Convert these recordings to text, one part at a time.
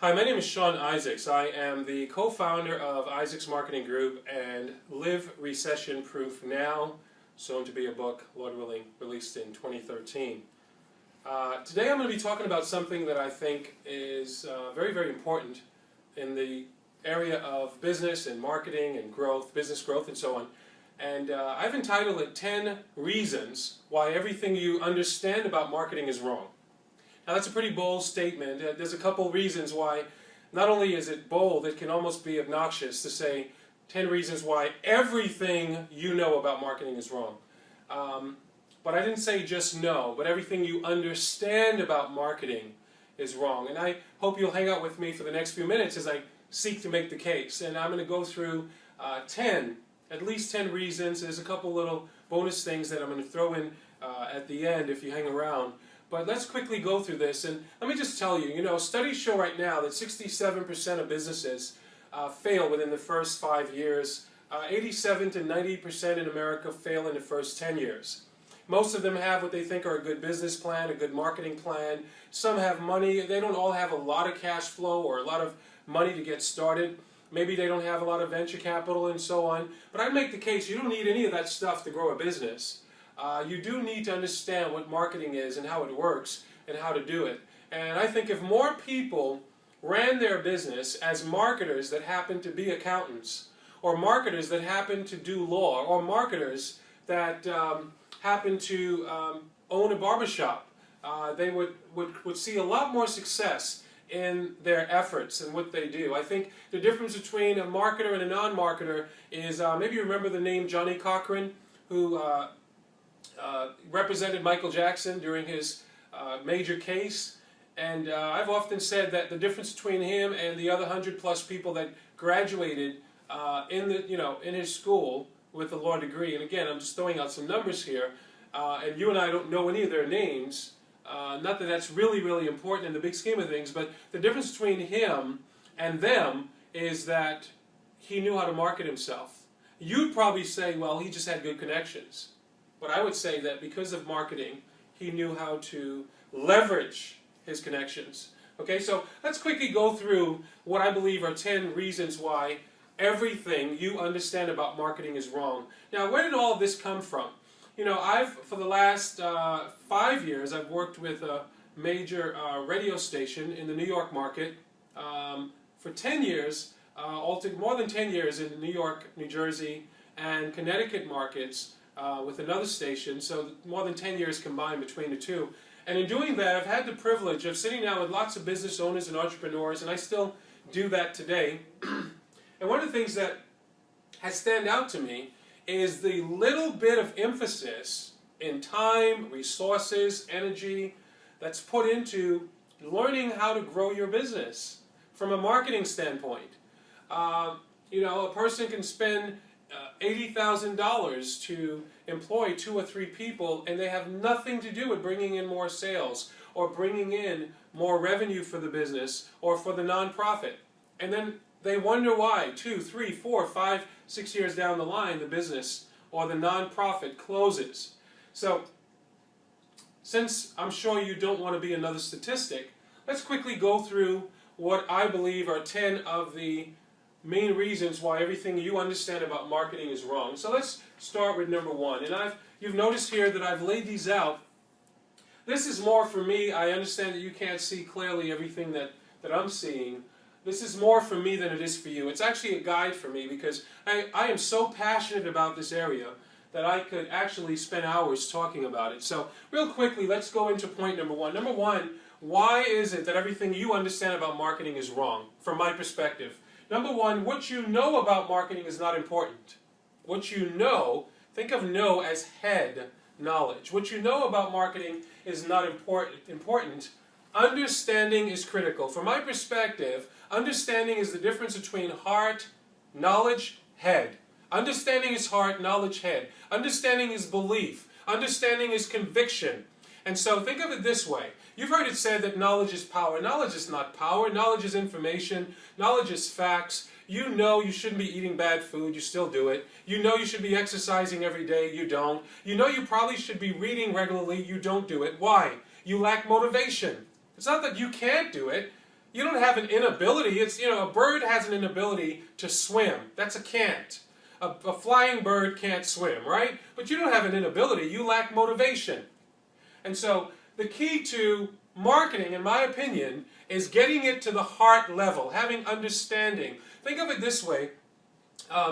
Hi, my name is Sean Isaacs. I am the co-founder of Isaacs Marketing Group and Live Recession Proof Now, soon to be a book, Lord willing, released in 2013. Today I'm going to be talking about something that I think is very, very important in the area of business and marketing and growth, business growth and so on. And I've entitled it 10 Reasons Why Everything You Understand About Marketing is Wrong. Now that's a pretty bold statement. There's a couple reasons why. Not only is it bold, it can almost be obnoxious to say 10 reasons why everything you know about marketing is wrong. But I didn't say just know, but everything you understand about marketing is wrong. And I hope you'll hang out with me for the next few minutes as I seek to make the case. And I'm going to go through at least 10 reasons. There's a couple little bonus things that I'm going to throw in at the end if you hang around. But let's quickly go through this, and let me just tell you, studies show right now that 67% of businesses fail within the first 5 years. 87 to 90% in America fail in the first 10 years. Most of them have what they think are a good business plan, a good marketing plan. Some have money. They don't all have a lot of cash flow or a lot of money to get started. Maybe they don't have a lot of venture capital and so on. But I make the case you don't need any of that stuff to grow a business. You do need to understand what marketing is and how it works and how to do it. And I think if more people ran their business as marketers that happen to be accountants, or marketers that happen to do law, or marketers that happen to own a barbershop, they would see a lot more success in their efforts and what they do. I think the difference between a marketer and a non-marketer is, maybe you remember the name Johnnie Cochran, who represented Michael Jackson during his major case. And I've often said that the difference between him and the other 100+ people that graduated in his school with a law degree, and again, I'm just throwing out some numbers here, and you and I don't know any of their names, not that that's really, really important in the big scheme of things, but the difference between him and them is that he knew how to market himself. You'd probably say, well, he just had good connections. But I would say that because of marketing, he knew how to leverage his connections. Okay, so let's quickly go through what I believe are 10 reasons why everything you understand about marketing is wrong. Now, where did all of this come from? For the last 5 years, I've worked with a major radio station in the New York market. For 10 years, more than 10 years in the New York, New Jersey, and Connecticut markets, with another station, so more than 10 years combined between the two. And in doing that, I've had the privilege of sitting down with lots of business owners and entrepreneurs, and I still do that today. And one of the things that has stand out to me is the little bit of emphasis in time, resources, energy that's put into learning how to grow your business from a marketing standpoint. A person can spend $80,000 to employ 2 or 3 people, and they have nothing to do with bringing in more sales or bringing in more revenue for the business or for the nonprofit. And then they wonder why 2, 3, 4, 5, 6 years down the line the business or the nonprofit closes. So, since I'm sure you don't want to be another statistic, let's quickly go through what I believe are 10 of the main reasons why everything you understand about marketing is wrong. So let's start with number 1. And you've noticed here that I've laid these out. This is more for me. I understand that you can't see clearly everything that I'm seeing. This is more for me than it is for you. It's actually a guide for me because I am so passionate about this area that I could actually spend hours talking about it. So real quickly, let's go into point number 1. Number 1, why is it that everything you understand about marketing is wrong, from my perspective? Number 1, what you know about marketing is not important. What you know, think of know as head knowledge. What you know about marketing is not important. Understanding is critical. From my perspective, understanding is the difference between heart, knowledge, head. Understanding is heart, knowledge, head. Understanding is belief. Understanding is conviction. And so think of it this way. You've heard it said that knowledge is power. Knowledge is not power. Knowledge is information. Knowledge is facts. You know you shouldn't be eating bad food. You still do it. You know you should be exercising every day. You don't. You know you probably should be reading regularly. You don't do it. Why? You lack motivation. It's not that you can't do it. You don't have an inability. It's, you know, a bird has an inability to swim. That's a can't. A flying bird can't swim, right? But you don't have an inability. You lack motivation. And so the key to marketing, in my opinion, is getting it to the heart level, having understanding. Think of it this way.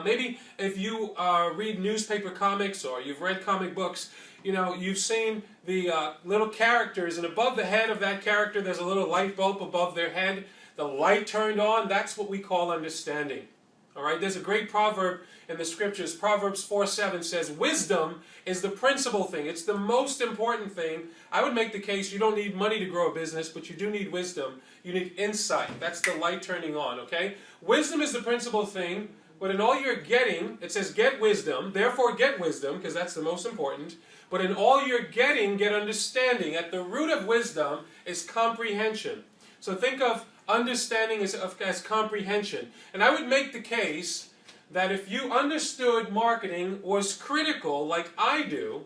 Maybe if you read newspaper comics or you've read comic books, you know, you've seen the little characters, and above the head of that character there's a little light bulb above their head. The light turned on, that's what we call understanding. All right, there's a great proverb in the scriptures. Proverbs 4:7 says, wisdom is the principal thing. It's the most important thing. I would make the case you don't need money to grow a business, but you do need wisdom. You need insight. That's the light turning on, okay? Wisdom is the principal thing, but in all you're getting, it says get wisdom, therefore get wisdom, because that's the most important. But in all you're getting, get understanding. At the root of wisdom is comprehension. So think of understanding as comprehension. And I would make the case that if you understood marketing was critical, like I do,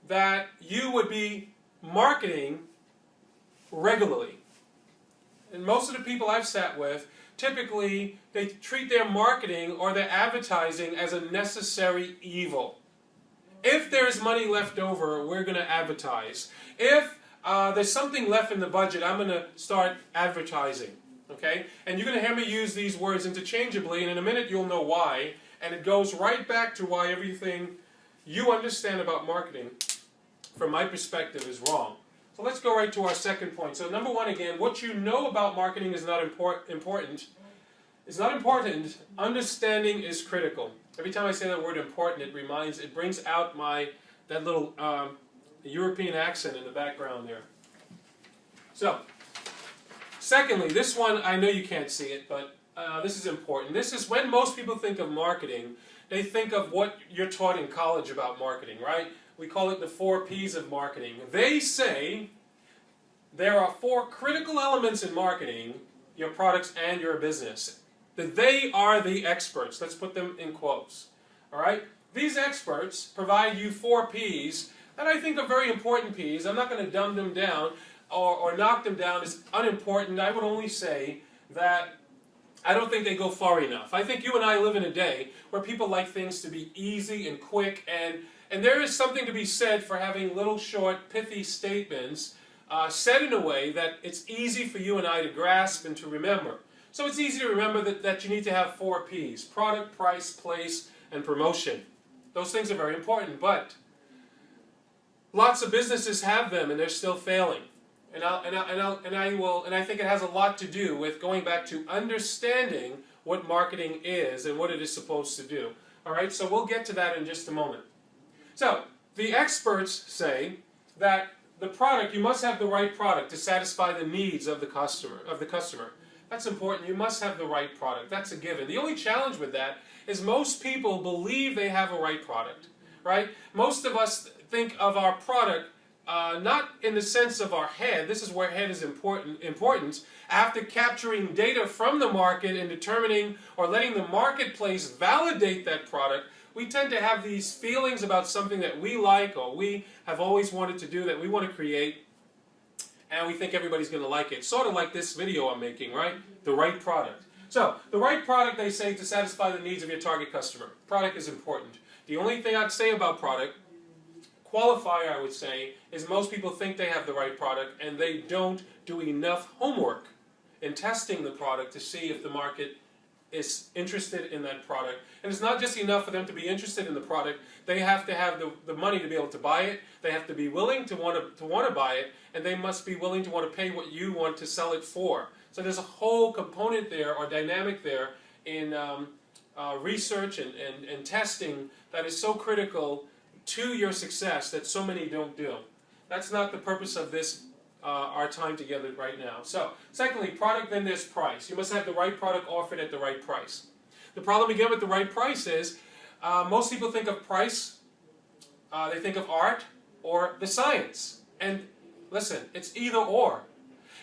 that you would be marketing regularly. And most of the people I've sat with, typically they treat their marketing or their advertising as a necessary evil. If there is money left over, we're going to advertise. If there's something left in the budget, I'm going to start advertising. Okay? And you're going to hear me use these words interchangeably, and in a minute you'll know why. And it goes right back to why everything you understand about marketing, from my perspective, is wrong. So let's go right to our second point. So number one, again, what you know about marketing is not important. It's not important. Understanding is critical. Every time I say that word important, it brings out that little European accent in the background there. So, secondly, this one, I know you can't see it, but this is important. This is when most people think of marketing, they think of what you're taught in college about marketing, right? We call it the 4 P's of marketing. They say there are 4 critical elements in marketing, your products and your business. That they are the experts. Let's put them in quotes. All right? These experts provide you 4 P's that I think are very important P's. I'm not going to dumb them down or knock them down as unimportant. I would only say that I don't think they go far enough. I think you and I live in a day where people like things to be easy and quick, and there is something to be said for having little short pithy statements said in a way that it's easy for you and I to grasp and to remember. So it's easy to remember that you need to have 4 P's: product, price, place, and promotion. Those things are very important, but lots of businesses have them and they're still failing. And I think it has a lot to do with going back to understanding what marketing is and what it is supposed to do. All right, so we'll get to that in just a moment. So the experts say that the product, you must have the right product to satisfy the needs of the customer. That's important. You must have the right product. That's a given. The only challenge with that is most people believe they have a right product, right? Most of us think of our product not in the sense of our head. This is where head is important. After capturing data from the market and determining or letting the marketplace validate that product, we tend to have these feelings about something that we like or we have always wanted to do, that we want to create, and we think everybody's going to like it. Sort of like this video I'm making, right? The right product. So, the right product, they say, to satisfy the needs of your target customer. Product is important. The only thing I'd say about product, qualifier I would say, is most people think they have the right product and they don't do enough homework in testing the product to see if the market is interested in that product. And it's not just enough for them to be interested in the product. They have to have the money to be able to buy it. They have to be willing to want to buy it, and they must be willing to want to pay what you want to sell it for. So there's a whole component there, or dynamic there, in research and testing that is so critical to your success that so many don't do. That's not the purpose of this our time together right now. So, secondly, product, then there's price. You must have the right product offered at the right price. The problem again with the right price is most people think of price, they think of art or the science. And listen, it's either or.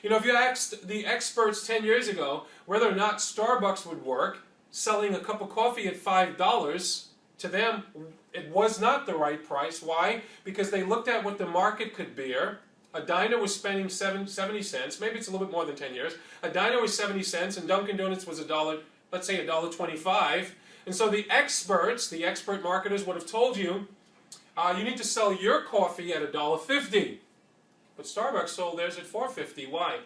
You know, if you asked the experts 10 years ago whether or not Starbucks would work, selling a cup of coffee at $5, to them it was not the right price. Why? Because they looked at what the market could bear, A diner was spending 70 cents, maybe it's a little bit more than 10 years. A diner was 70 cents and Dunkin' Donuts was $1, let's say $1.25. And so the experts, the expert marketers would have told you, you need to sell your coffee at $1.50. But Starbucks sold theirs at $4.50. Why?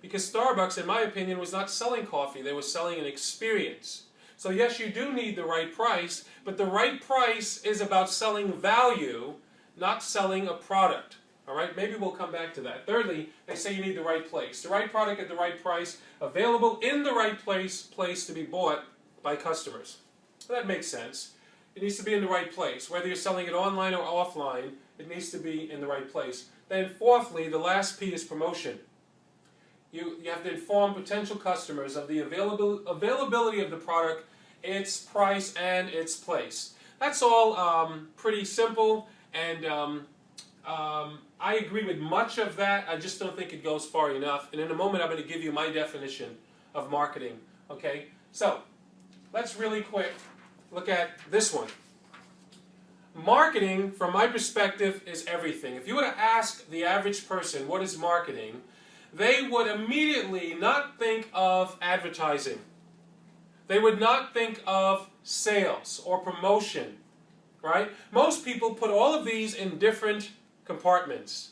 Because Starbucks, in my opinion, was not selling coffee. They were selling an experience. So yes, you do need the right price, but the right price is about selling value, not selling a product. All right, maybe we'll come back to that. Thirdly, they say you need the right place. The right product at the right price, available in the right place to be bought by customers. So that makes sense. It needs to be in the right place. Whether you're selling it online or offline, it needs to be in the right place. Then fourthly, the last P is promotion. You have to inform potential customers of the availability of the product, its price, and its place. That's all pretty simple, and I agree with much of that. I just don't think it goes far enough. And in a moment, I'm going to give you my definition of marketing. Okay? So, let's really quick look at this one. Marketing, from my perspective, is everything. If you were to ask the average person what is marketing, they would immediately not think of advertising. They would not think of sales or promotion, right? Most people put all of these in different compartments.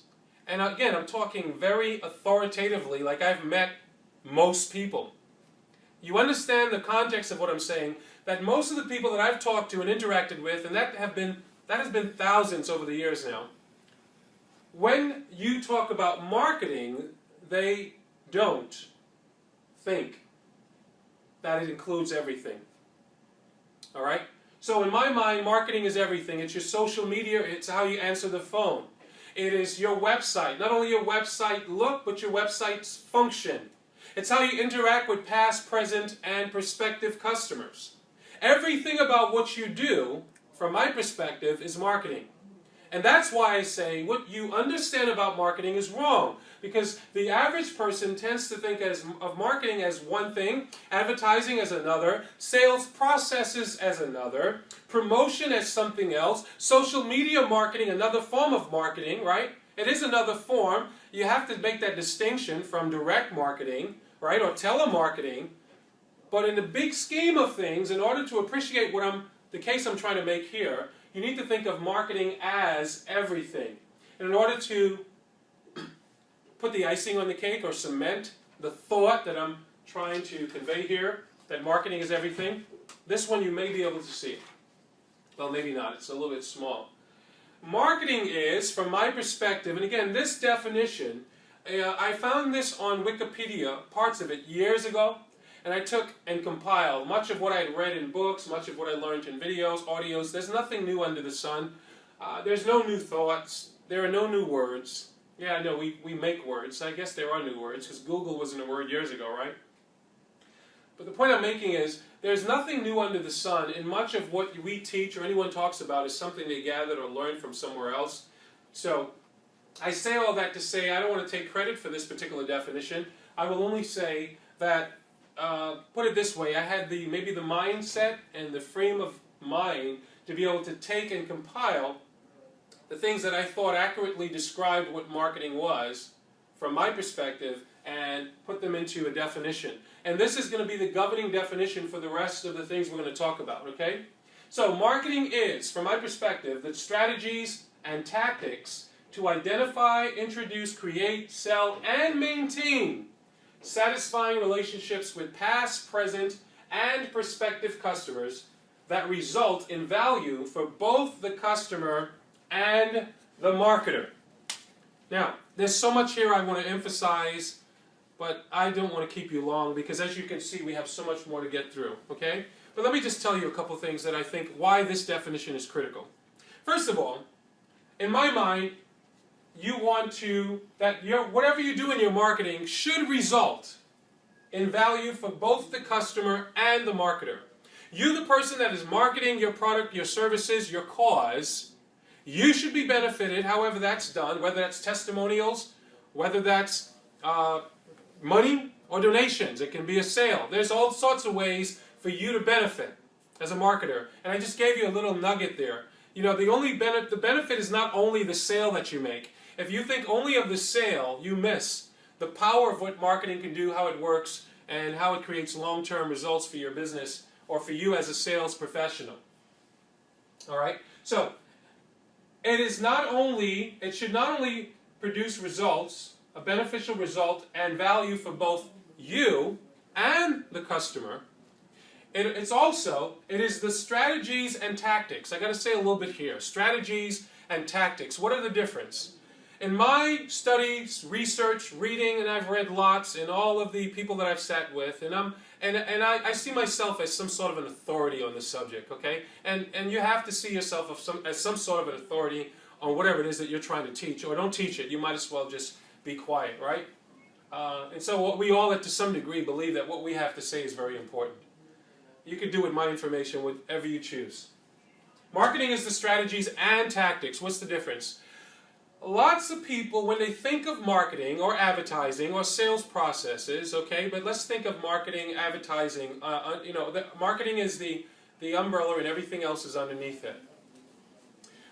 And again, I'm talking very authoritatively, like I've met most people. You understand the context of what I'm saying, that most of the people that I've talked to and interacted with, and that has been thousands over the years now, when you talk about marketing, they don't think that it includes everything. All right? So in my mind, marketing is everything. It's your social media. It's how you answer the phone. It is your website. Not only your website look, but your website's function. It's how you interact with past, present, and prospective customers. Everything about what you do, from my perspective, is marketing. And that's why I say what you understand about marketing is wrong. Because the average person tends to think of marketing as one thing, advertising as another, sales processes as another, promotion as something else, social media marketing, another form of marketing, right? It is another form. You have to make that distinction from direct marketing, right, or telemarketing. But in the big scheme of things, in order to appreciate the case I'm trying to make here, you need to think of marketing as everything. And in order to put the icing on the cake or cement the thought that I'm trying to convey here, that marketing is everything, this one you may be able to see. Well, maybe not. It's a little bit small. Marketing is, from my perspective, and again, this definition, I found this on Wikipedia, parts of it, years ago. And I took and compiled much of what I had read in books, much of what I learned in videos, audios. There's nothing new under the sun. There's no new thoughts. There are no new words. Yeah, I know, we make words. I guess there are new words, because Google wasn't a word years ago, right? But the point I'm making is, there's nothing new under the sun, and much of what we teach or anyone talks about is something they gathered or learned from somewhere else. So, I say all that to say I don't want to take credit for this particular definition. I will only say that put it this way, I had maybe the mindset and the frame of mind to be able to take and compile the things that I thought accurately described what marketing was from my perspective and put them into a definition. And this is going to be the governing definition for the rest of the things we're going to talk about, okay? So marketing is, from my perspective, the strategies and tactics to identify, introduce, create, sell, and maintain satisfying relationships with past, present, and prospective customers that result in value for both the customer and the marketer. Now, there's so much here I want to emphasize, but I don't want to keep you long because as you can see, we have so much more to get through, okay? But let me just tell you a couple things that I think why this definition is critical. First of all, in my mind, you want to, whatever you do in your marketing should result in value for both the customer and the marketer. You, the person that is marketing your product, your services, your cause, you should be benefited however that's done, whether that's testimonials, whether that's money or donations. It can be a sale. There's all sorts of ways for you to benefit as a marketer. And I just gave you a little nugget there. You know, the benefit is not only the sale that you make. If you think only of the sale, you miss the power of what marketing can do, how it works, and how it creates long-term results for your business or for you as a sales professional. All right? So, it should not only produce results, a beneficial result and value for both you and the customer. It is the strategies and tactics. I got to say a little bit here. Strategies and tactics. What are the difference? In my studies, research, reading, and I've read lots, and all of the people that I've sat with, and I see myself as some sort of an authority on the subject, okay? And you have to see yourself as some sort of an authority on whatever it is that you're trying to teach, or don't teach it. You might as well just be quiet, right? And so we all, to some degree, believe that what we have to say is very important. You can do with my information whatever you choose. Marketing is the strategies and tactics. What's the difference? Lots of people, when they think of marketing or advertising or sales processes, okay, but let's think of marketing, advertising, marketing is the umbrella and everything else is underneath it.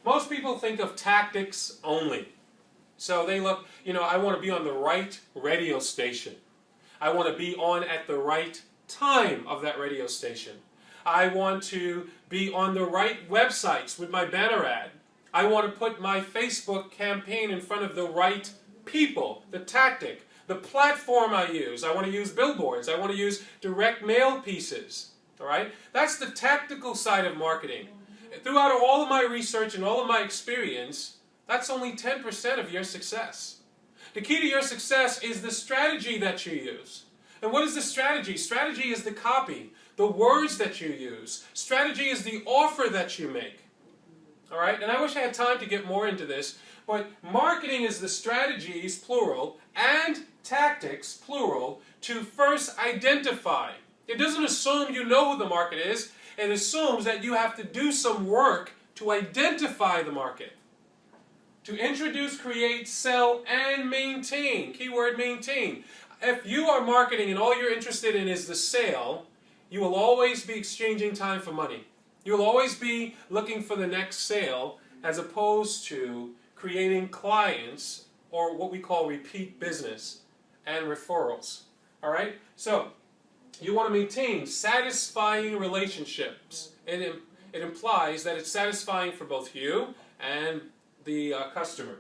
Most people think of tactics only. So they look, I want to be on the right radio station. I want to be on at the right time of that radio station. I want to be on the right websites with my banner ad. I want to put my Facebook campaign in front of the right people, the tactic, the platform I use. I want to use billboards. I want to use direct mail pieces. All right? That's the tactical side of marketing. Throughout all of my research and all of my experience, that's only 10% of your success. The key to your success is the strategy that you use. And what is the strategy? Strategy is the copy, the words that you use. Strategy is the offer that you make. All right? And I wish I had time to get more into this, but marketing is the strategies, plural, and tactics, plural, to first identify. It doesn't assume you know who the market is. It assumes that you have to do some work to identify the market. To introduce, create, sell, and maintain. Keyword maintain. If you are marketing and all you're interested in is the sale, you will always be exchanging time for money. You'll always be looking for the next sale as opposed to creating clients or what we call repeat business and referrals. All right? So, you want to maintain satisfying relationships. It implies that it's satisfying for both you and the customer.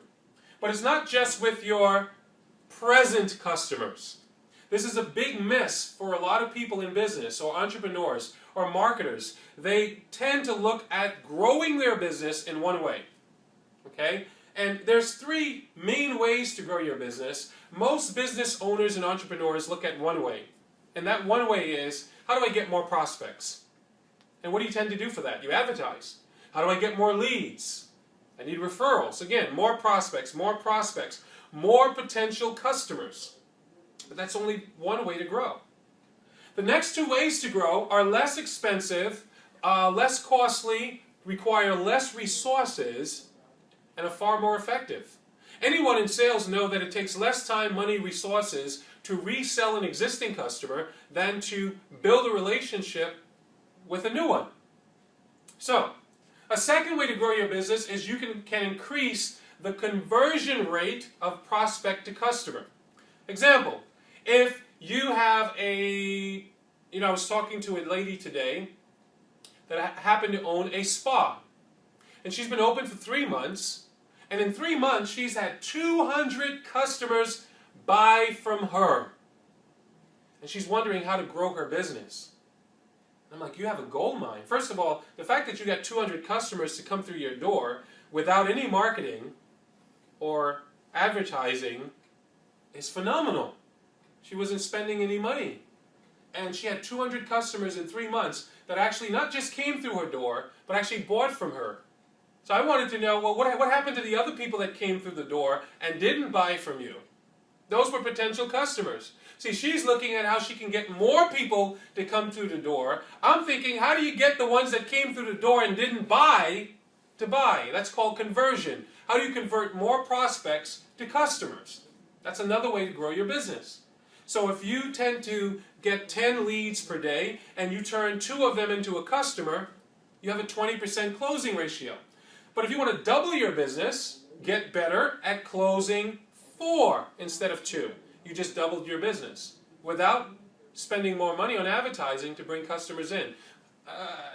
But it's not just with your present customers. This is a big miss for a lot of people in business or entrepreneurs or marketers. They tend to look at growing their business in one way. Okay? And there's three main ways to grow your business. Most business owners and entrepreneurs look at one way. And that one way is, how do I get more prospects? And what do you tend to do for that? You advertise. How do I get more leads? I need referrals. Again, more prospects, more potential customers. But that's only one way to grow. The next two ways to grow are less expensive, less costly, require less resources, and are far more effective. Anyone in sales know that it takes less time, money, resources to resell an existing customer than to build a relationship with a new one. So, a second way to grow your business is you can increase the conversion rate of prospect to customer. Example, if you have I was talking to a lady today that happened to own a spa. And she's been open for 3 months. And in 3 months, she's had 200 customers buy from her. And she's wondering how to grow her business. I'm like, you have a gold mine. First of all, the fact that you got 200 customers to come through your door without any marketing or advertising is phenomenal. She wasn't spending any money. And she had 200 customers in 3 months that actually not just came through her door, but actually bought from her. So I wanted to know, well, what happened to the other people that came through the door and didn't buy from you? Those were potential customers. See, she's looking at how she can get more people to come through the door. I'm thinking, how do you get the ones that came through the door and didn't buy to buy? That's called conversion. How do you convert more prospects to customers? That's another way to grow your business. So if you tend to get 10 leads per day and you turn 2 of them into a customer, you have a 20% closing ratio. But if you want to double your business, get better at closing 4 instead of 2. You just doubled your business without spending more money on advertising to bring customers in.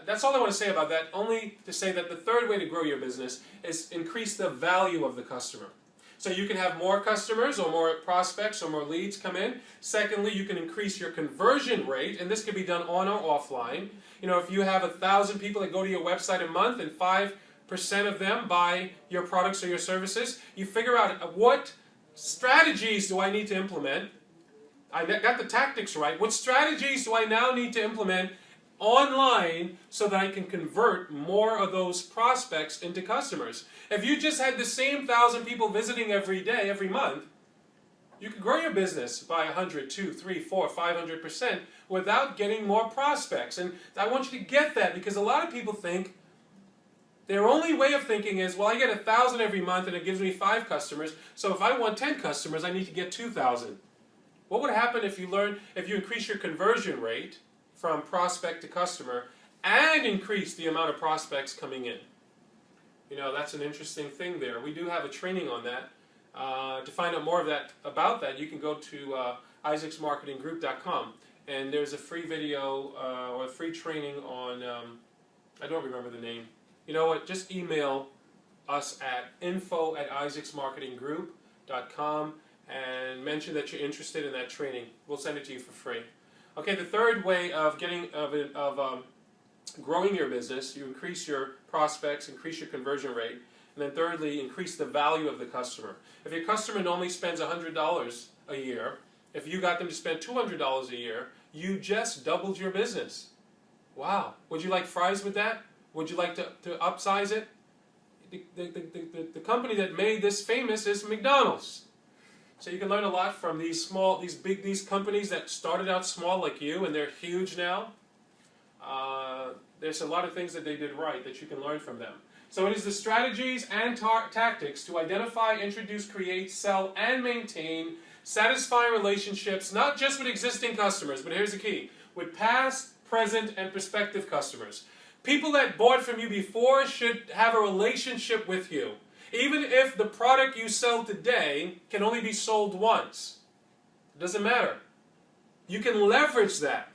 That's all I want to say about that, only to say that the third way to grow your business is increase the value of the customer. So you can have more customers or more prospects or more leads come in. Secondly, you can increase your conversion rate, and this can be done on or offline. You know, if you have 1,000 people that go to your website a month and 5% of them buy your products or your services, you figure out what strategies do I need to implement. I got the tactics right. What strategies do I now need to implement online so that I can convert more of those prospects into customers? If you just had the same 1,000 people visiting every day, every month, you could grow your business by 100, 2, 3, 4, 500% without getting more prospects. And I want you to get that, because a lot of people think their only way of thinking is, well, I get 1,000 every month and it gives me 5 customers, so if I want 10 customers, I need to get 2,000. What would happen if you increase your conversion rate from prospect to customer and increase the amount of prospects coming in? You know, that's an interesting thing there. We do have a training on that. To find out more about that, you can go to isaacsmarketinggroup.com, and there's a free video or a free training on, I don't remember the name. You know what, just email us at info@isaacsmarketinggroup.com and mention that you're interested in that training. We'll send it to you for free. Okay, the third way of growing your business, you increase your prospects, increase your conversion rate, and then thirdly, increase the value of the customer. If your customer normally spends $100 a year, if you got them to spend $200 a year, you just doubled your business. Wow. Would you like fries with that? Would you like to upsize it? The company that made this famous is McDonald's. So you can learn a lot from these companies that started out small like you, and they're huge now. There's a lot of things that they did right that you can learn from them. So it is the strategies and tactics to identify, introduce, create, sell, and maintain satisfying relationships, not just with existing customers, but here's the key, with past, present, and prospective customers. People that bought from you before should have a relationship with you, even if the product you sell today can only be sold once. It doesn't matter. You can leverage that.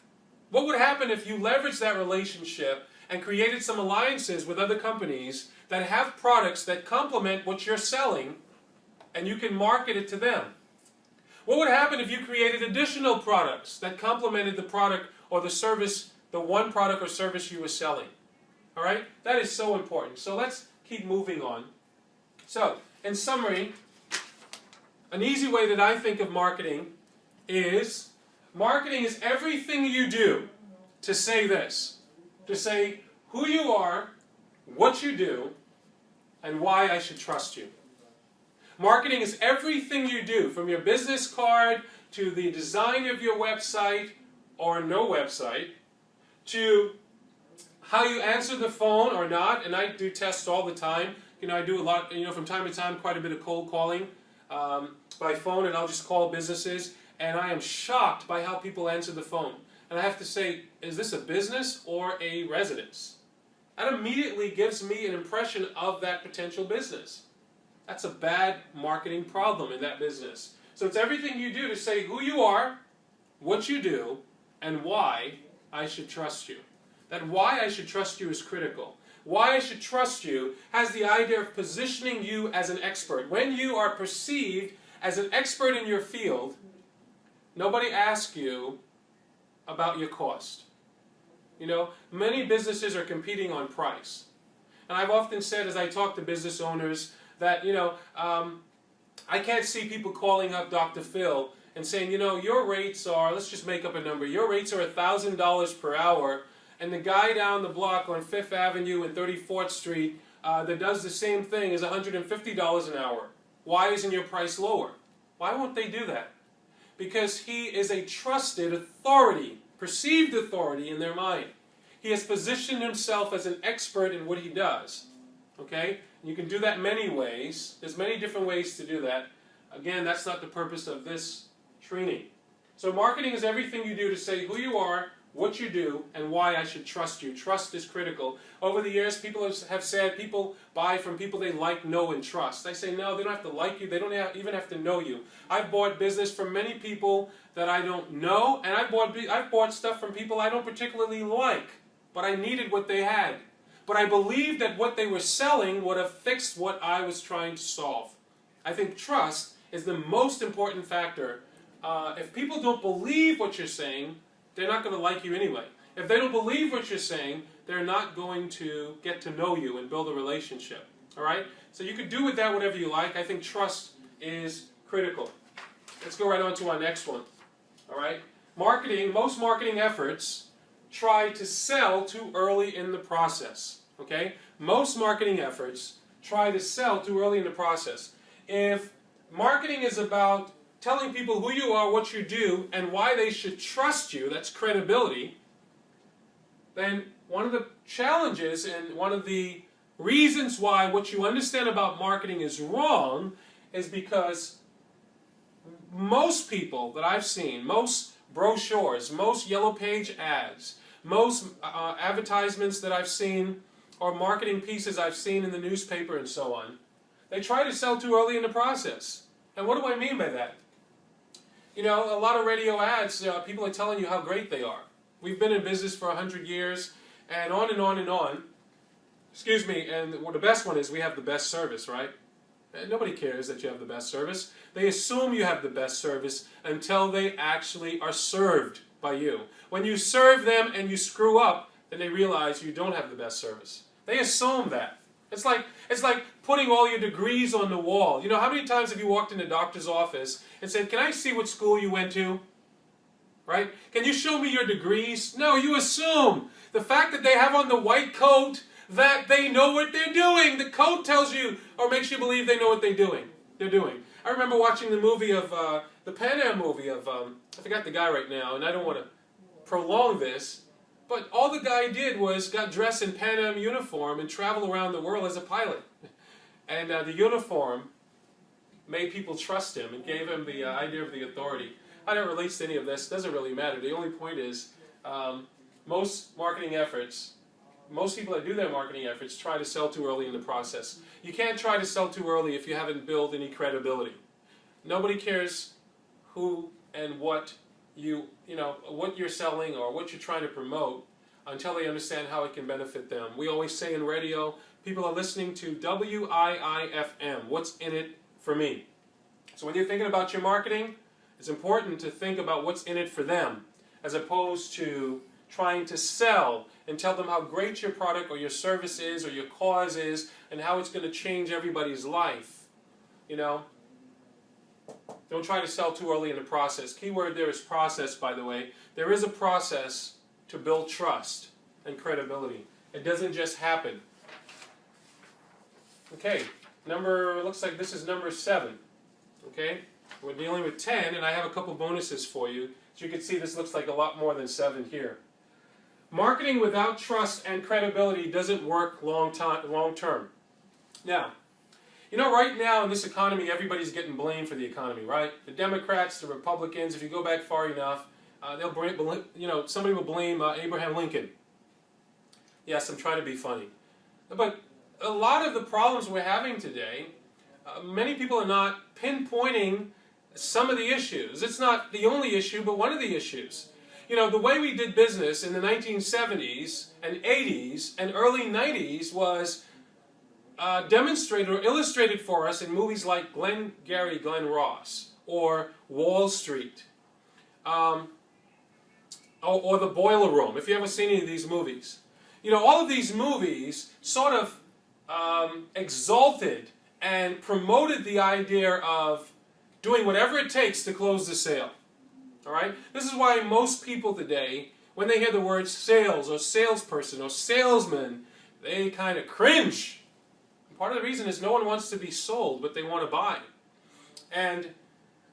What would happen if you leveraged that relationship and created some alliances with other companies that have products that complement what you're selling, and you can market it to them? What would happen if you created additional products that complemented the product or the service, the one product or service you were selling? All right? That is so important. So let's keep moving on. So, in summary, an easy way that I think of marketing is everything you do to say this. To say who you are, what you do, and why I should trust you. Marketing is everything you do, from your business card to the design of your website or no website, to how you answer the phone or not. And I do tests all the time. You know, I do a lot, from time to time, quite a bit of cold calling by phone, and I'll just call businesses, and I am shocked by how people answer the phone. And I have to say, is this a business or a residence? That immediately gives me an impression of that potential business. That's a bad marketing problem in that business. So it's everything you do to say who you are, what you do, and why I should trust you. That why I should trust you is critical. Why I should trust you has the idea of positioning you as an expert. When you are perceived as an expert in your field, nobody asks you about your cost. You know, many businesses are competing on price. And I've often said, as I talk to business owners, that, I can't see people calling up Dr. Phil and saying, your rates are, let's just make up a number, your rates are $1,000 per hour, and the guy down the block on 5th Avenue and 34th Street that does the same thing is $150 an hour. Why isn't your price lower? Why won't they do that? Because he is a trusted authority, perceived authority in their mind. He has positioned himself as an expert in what he does. Okay? And you can do that many ways. There's many different ways to do that. Again, that's not the purpose of this training. So marketing is everything you do to say who you are, what you do, and why I should trust you. Trust is critical. Over the years, people have said people buy from people they like, know, and trust. I say, no, they don't have to like you. They don't even have to know you. I've bought business from many people that I don't know, and I've bought stuff from people I don't particularly like, but I needed what they had. But I believed that what they were selling would have fixed what I was trying to solve. I think trust is the most important factor. If people don't believe what you're saying, they're not going to like you anyway. If they don't believe what you're saying, they're not going to get to know you and build a relationship. All right? So you can do with that whatever you like. I think trust is critical. Let's go right on to our next one. All right? Marketing, most marketing efforts try to sell too early in the process. Okay? Most marketing efforts try to sell too early in the process. If marketing is about telling people who you are, what you do, and why they should trust you, that's credibility, then one of the challenges and one of the reasons why what you understand about marketing is wrong is because most people that I've seen, most brochures, most yellow page ads, most advertisements that I've seen, or marketing pieces I've seen in the newspaper and so on, they try to sell too early in the process. And what do I mean by that? You know, a lot of radio ads, people are telling you how great they are. We've been in business for 100 years, and on and on and on. Excuse me, and the best one is we have the best service, right? And nobody cares that you have the best service. They assume you have the best service until they actually are served by you. When you serve them and you screw up, then they realize you don't have the best service. They assume that. It's like putting all your degrees on the wall. You know, how many times have you walked in a doctor's office and said, "Can I see what school you went to?" Right? "Can you show me your degrees?" No, you assume. The fact that they have on the white coat that they know what they're doing. The coat tells you or makes you believe they know what they're doing. I remember watching the movie of, the Pan Am movie of, I forgot the guy right now, and I don't want to prolong this, but all the guy did was got dressed in Pan Am uniform and traveled around the world as a pilot. And the uniform made people trust him and gave him the idea of the authority. How that relates to any of this doesn't really matter. The only point is, most marketing efforts, most people that do their marketing efforts try to sell too early in the process. You can't try to sell too early if you haven't built any credibility. Nobody cares who and what what you're selling or what you're trying to promote until they understand how it can benefit them. We always say in radio, people are listening to WIIFM, what's in it for me. So when you're thinking about your marketing, it's important to think about what's in it for them, as opposed to trying to sell and tell them how great your product or your service is or your cause is and how it's going to change everybody's life. You know? Don't try to sell too early in the process. Key word there is process, by the way. There is a process to build trust and credibility. It doesn't just happen. Okay, looks like this is number 7. Okay? We're dealing with 10, and I have a couple bonuses for you. As you can see, this looks like a lot more than 7 here. Marketing without trust and credibility doesn't work long term. Now, you know, right now in this economy, everybody's getting blamed for the economy, right? The Democrats, the Republicans, if you go back far enough, they'll blame, somebody will blame Abraham Lincoln. Yes, I'm trying to be funny. But a lot of the problems we're having today, many people are not pinpointing some of the issues. It's not the only issue, but one of the issues. You know, the way we did business in the 1970s and 80s and early 90s was demonstrated or illustrated for us in movies like Glengarry Glen Ross or Wall Street or The Boiler Room, if you ever seen any of these movies. You know, all of these movies sort of exalted and promoted the idea of doing whatever it takes to close the sale. All right? This is why most people today, when they hear the word sales or salesperson or salesman, they kind of cringe. Part of the reason is no one wants to be sold, but they want to buy. And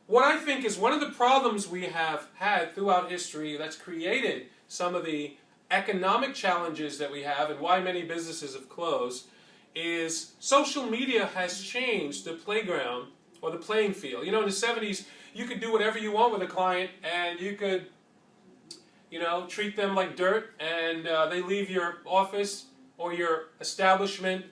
what I think is one of the problems we have had throughout history that's created some of the economic challenges that we have and why many businesses have closed is social media has changed the playground or the playing field. You know, in the 70s, you could do whatever you want with a client, and you could you know, treat them like dirt, and they leave your office or your establishment,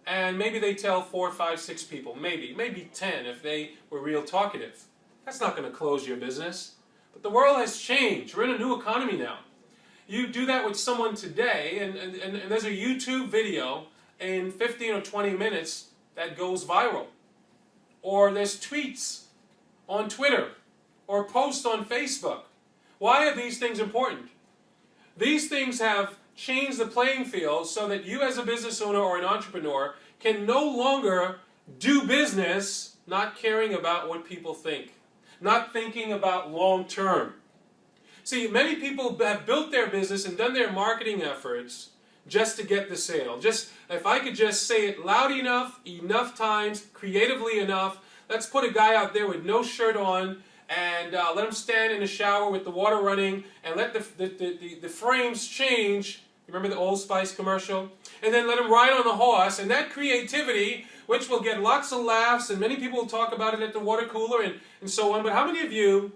and maybe they tell 4, 5, 6 people, maybe 10 if they were real talkative. That's not going to close your business. But the world has changed. We're in a new economy now. You do that with someone today, and there's a YouTube video in 15 or 20 minutes that goes viral. Or there's tweets on Twitter, or posts on Facebook. Why are these things important? These things have changed the playing field so that you as a business owner or an entrepreneur can no longer do business not caring about what people think, not thinking about long term. See, many people have built their business and done their marketing efforts just to get the sale. Just, if I could just say it loud enough times, creatively enough, let's put a guy out there with no shirt on and let him stand in the shower with the water running and let the frames change. Remember the Old Spice commercial? And then let him ride on the horse, and that creativity, which will get lots of laughs, and many people will talk about it at the water cooler and so on. But how many of you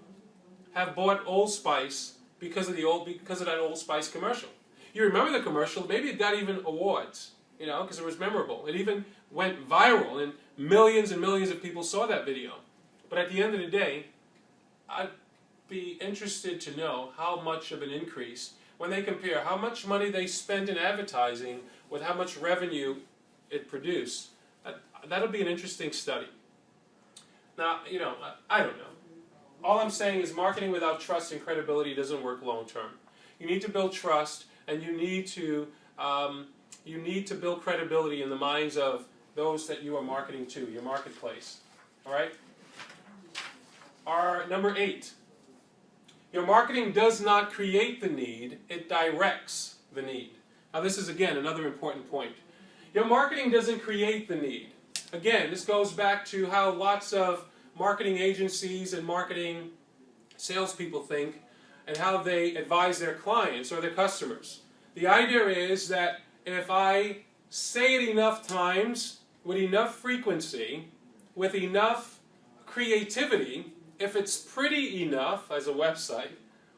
have bought Old Spice because of that Old Spice commercial? You remember the commercial? Maybe it got even awards, you know, because it was memorable. It even went viral, and millions of people saw that video. But at the end of the day, I'd be interested to know how much of an increase, when they compare how much money they spent in advertising with how much revenue it produced. That'll be an interesting study. Now, you know, I don't know. All I'm saying is marketing without trust and credibility doesn't work long term. You need to build trust, and you need to build credibility in the minds of those that you are marketing to, your marketplace. All right? Our number 8. Your marketing does not create the need, it directs the need. Now this is, again, another important point. Your marketing doesn't create the need. Again, this goes back to how lots of marketing agencies and marketing salespeople think and how they advise their clients or their customers. The idea is that if I say it enough times, with enough frequency, with enough creativity, if it's pretty enough as a website,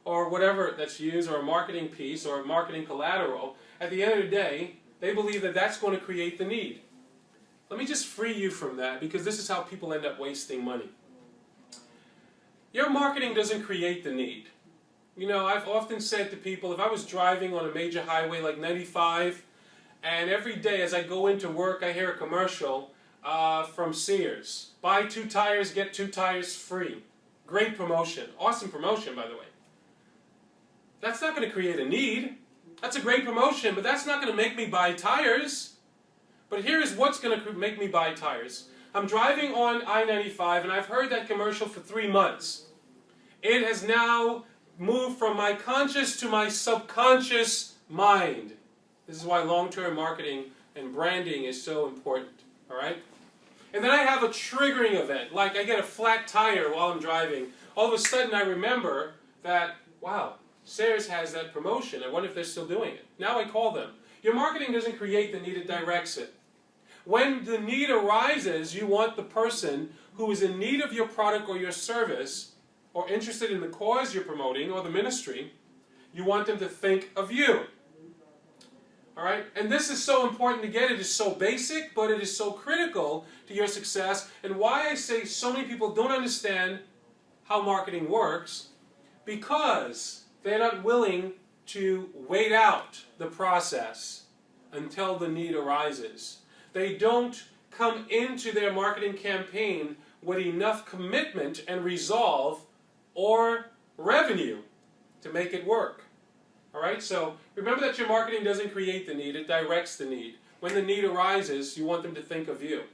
or whatever that's used, or a marketing piece, or a marketing collateral, at the end of the day, they believe that that's going to create the need. Let me just free you from that, because this is how people end up wasting money. Your marketing doesn't create the need. You know, I've often said to people, if I was driving on a major highway like 95, and every day as I go into work I hear a commercial from Sears. Buy 2 tires, get 2 tires free. Great promotion. Awesome promotion, by the way. That's not going to create a need. That's a great promotion, but that's not going to make me buy tires. But here is what's going to make me buy tires. I'm driving on I-95, and I've heard that commercial for 3 months. It has now moved from my conscious to my subconscious mind. This is why long-term marketing and branding is so important. All right? And then I have a triggering event, like I get a flat tire while I'm driving. All of a sudden I remember that, wow, Sears has that promotion. I wonder if they're still doing it. Now I call them. Your marketing doesn't create the need, it directs it. When the need arises, you want the person who is in need of your product or your service, or interested in the cause you're promoting, or the ministry, you want them to think of you. All right? And this is so important to get. It is so basic, but it is so critical to your success. And why I say so many people don't understand how marketing works, because they're not willing to wait out the process until the need arises. They don't come into their marketing campaign with enough commitment and resolve or revenue to make it work. All right, so remember that your marketing doesn't create the need, it directs the need. When the need arises, you want them to think of you.